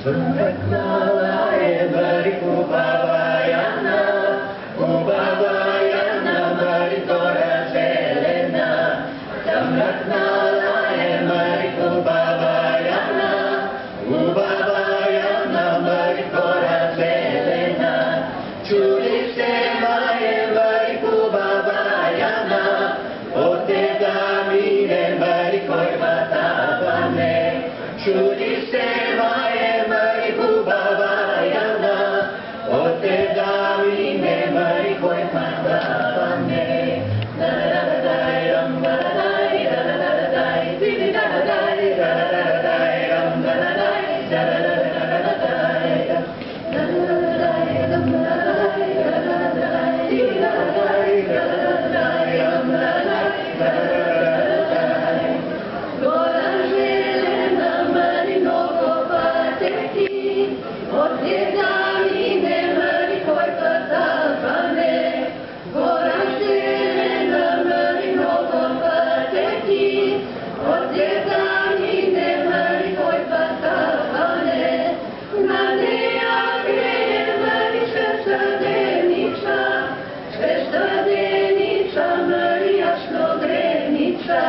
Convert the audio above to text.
Mrknala je Mariku baba Jana, u baba Jana Marikora zelena. Mrknala je Mariku baba Jana, u baba Jana Marikora zelena. Čuli se maje Mariku baba Jana, od tega mine Marikoj vatavane. Čuli se maje Mariku baba Jana, od tega mine Marikoj vatavane. Maria Snogrenica,